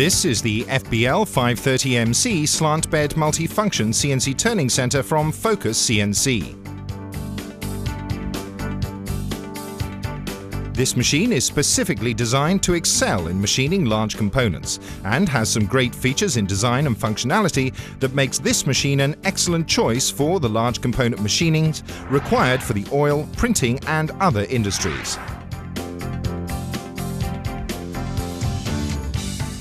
This is the FBL 530MC slant bed multifunction CNC turning center from Focus CNC. This machine is specifically designed to excel in machining large components and has some great features in design and functionality that makes this machine an excellent choice for the large component machinings required for the oil, printing and other industries.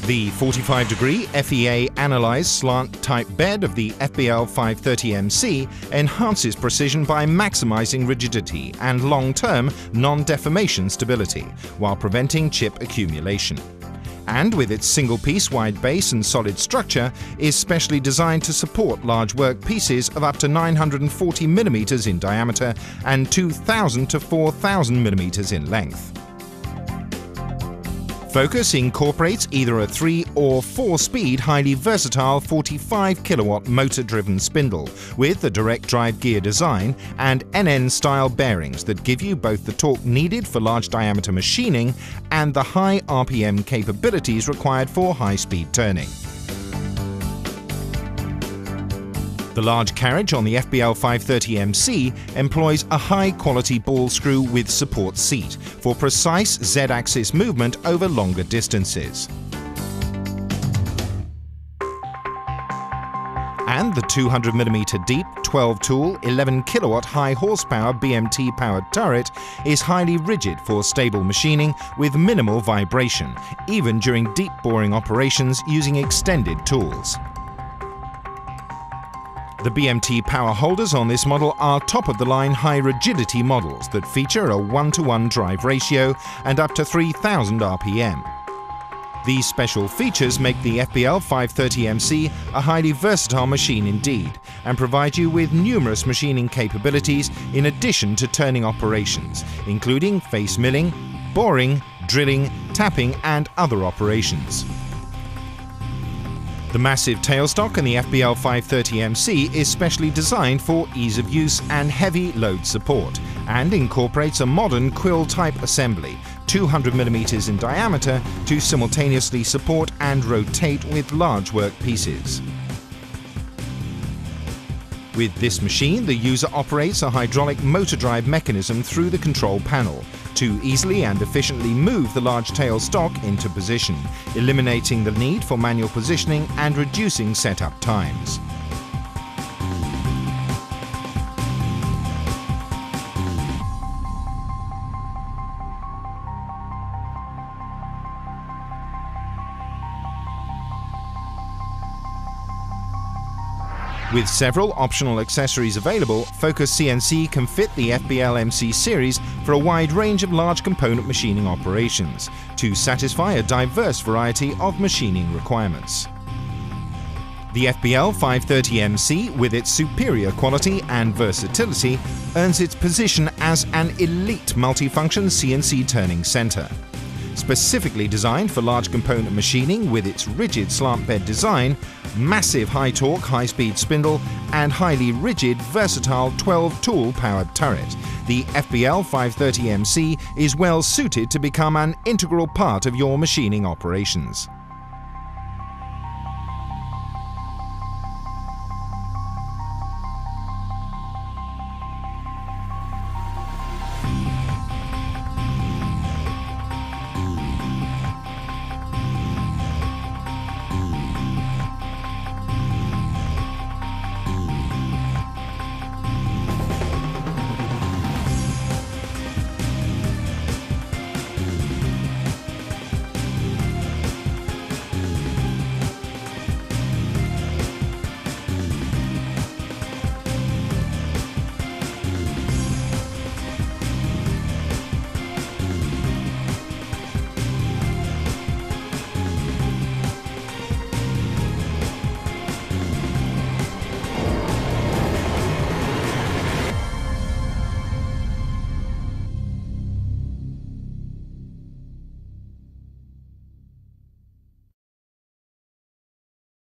The 45-degree FEA analyzed slant type bed of the FBL 530MC enhances precision by maximizing rigidity and long-term non-deformation stability while preventing chip accumulation. And with its single-piece wide base and solid structure, is specially designed to support large work pieces of up to 940 mm in diameter and 2,000 to 4,000 mm in length. Focus incorporates either a 3 or 4-speed highly versatile 45 kilowatt motor-driven spindle with the direct drive gear design and NN-style bearings that give you both the torque needed for large diameter machining and the high RPM capabilities required for high-speed turning. The large carriage on the FBL 530MC employs a high-quality ball screw with support seat for precise Z-axis movement over longer distances. And the 200 mm deep, 12-tool, 11 kilowatt high horsepower BMT powered turret is highly rigid for stable machining with minimal vibration, even during deep boring operations using extended tools. The BMT power holders on this model are top-of-the-line high-rigidity models that feature a 1:1 drive ratio and up to 3,000 RPM. These special features make the FBL 530MC a highly versatile machine indeed and provide you with numerous machining capabilities in addition to turning operations, including face milling, boring, drilling, tapping and other operations. The massive tailstock in the FBL 530MC is specially designed for ease of use and heavy load support and incorporates a modern quill-type assembly, 200 mm in diameter, to simultaneously support and rotate with large work pieces. With this machine, the user operates a hydraulic motor drive mechanism through the control panel to easily and efficiently move the large tail stock into position, eliminating the need for manual positioning and reducing setup times. With several optional accessories available, Focus CNC can fit the FBL MC series for a wide range of large component machining operations to satisfy a diverse variety of machining requirements. The FBL 530MC, with its superior quality and versatility, earns its position as an elite multifunction CNC turning center. Specifically designed for large component machining with its rigid slant bed design, massive high-torque, high-speed spindle and highly rigid, versatile 12-tool powered turret, the FBL 530MC is well suited to become an integral part of your machining operations.